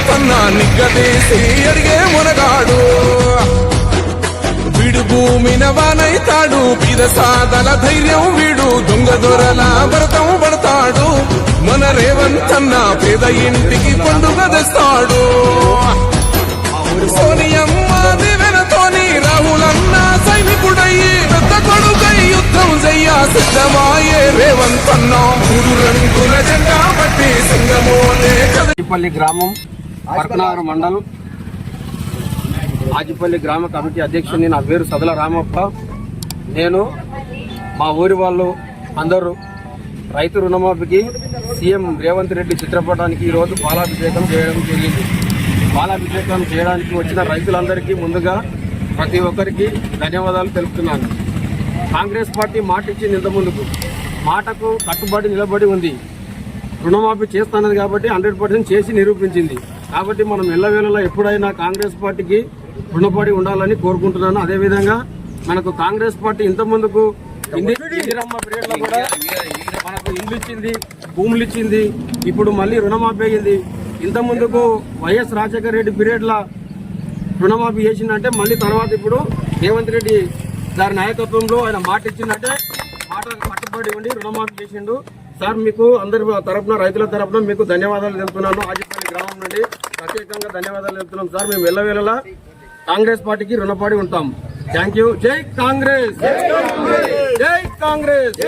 రేవంతన్న నిగ్గదీసి అడిగే మునగాడు వీడు భూమిన వానైతాడు పీద సాదల ధైర్యం వీడు దొంగ దొరల భరతం పడతాడు మన రేవంతన్న పేద ఇంటికి పండుగ తెస్తాడు సోనియమ్మ దివెనతోని రాహులన్న సైనికుడయ్యి పెద్ద కొడుకై యుద్ధం చెయ్య సిద్ధమాయే రేవంతన్న మూడు రంగుల జెండా పట్టి సింగమోలే ఆజిపల్లి గ్రామం పర్కనగర్ మండలం ఆజిపల్లి గ్రామ కమిటీ అధ్యక్షుడిని. నా పేరు సదల రామప్ప. నేను మా ఊరి వాళ్ళు అందరూ రైతు రుణమాఫీకి సీఎం రేవంత్ రెడ్డి చిత్రపటానికి ఈరోజు పాలాభిషేకం చేయడం జరిగింది. పాలాభిషేకం చేయడానికి వచ్చిన రైతులందరికీ ముందుగా ప్రతి ఒక్కరికి ధన్యవాదాలు తెలుపుతున్నాను. కాంగ్రెస్ పార్టీ మాట ఇచ్చింది ఇంత ముందుకు, మాటకు కట్టుబడి నిలబడి ఉంది. రుణమాఫీ చేస్తున్నది కాబట్టి 100% చేసి నిరూపించింది. కాబట్టి మనం ఎల్లవేళలా ఎప్పుడైనా కాంగ్రెస్ పార్టీకి రుణపడి ఉండాలని కోరుకుంటున్నాను. అదేవిధంగా మనకు కాంగ్రెస్ పార్టీ ఇంత ముందుకు ఇందిరమ్మ పీరియడ్ లో కూడా మనకు ఇల్లు ఇచ్చింది, భూములు ఇచ్చింది. ఇప్పుడు మళ్ళీ రుణమాఫీ అయ్యింది. ఇంత ముందుకు వైఎస్ రాజశేఖర రెడ్డి పీరియడ్ లా రుణమాఫీ చేసిందంటే మళ్ళీ తర్వాత ఇప్పుడు రేవంత్ రెడ్డి గారి నాయకత్వంలో ఆయన మాట ఇచ్చిందంటే మాట కట్టుబడి ఉండి రుణమాఫీ చేసిండు. సార్ మీకు అందరి తరఫున రైతుల తరఫున మీకు ధన్యవాదాలు తెలుపుతున్నాను. ఆజిపల్లి గ్రామం నుండి ప్రత్యేకంగా ధన్యవాదాలు తెలుపుతున్నాం. సార్ మేము వెళ్ళవేళలా కాంగ్రెస్ పార్టీకి రుణపడి ఉంటాం. Thank you. జై కాంగ్రెస్, జై కాంగ్రెస్.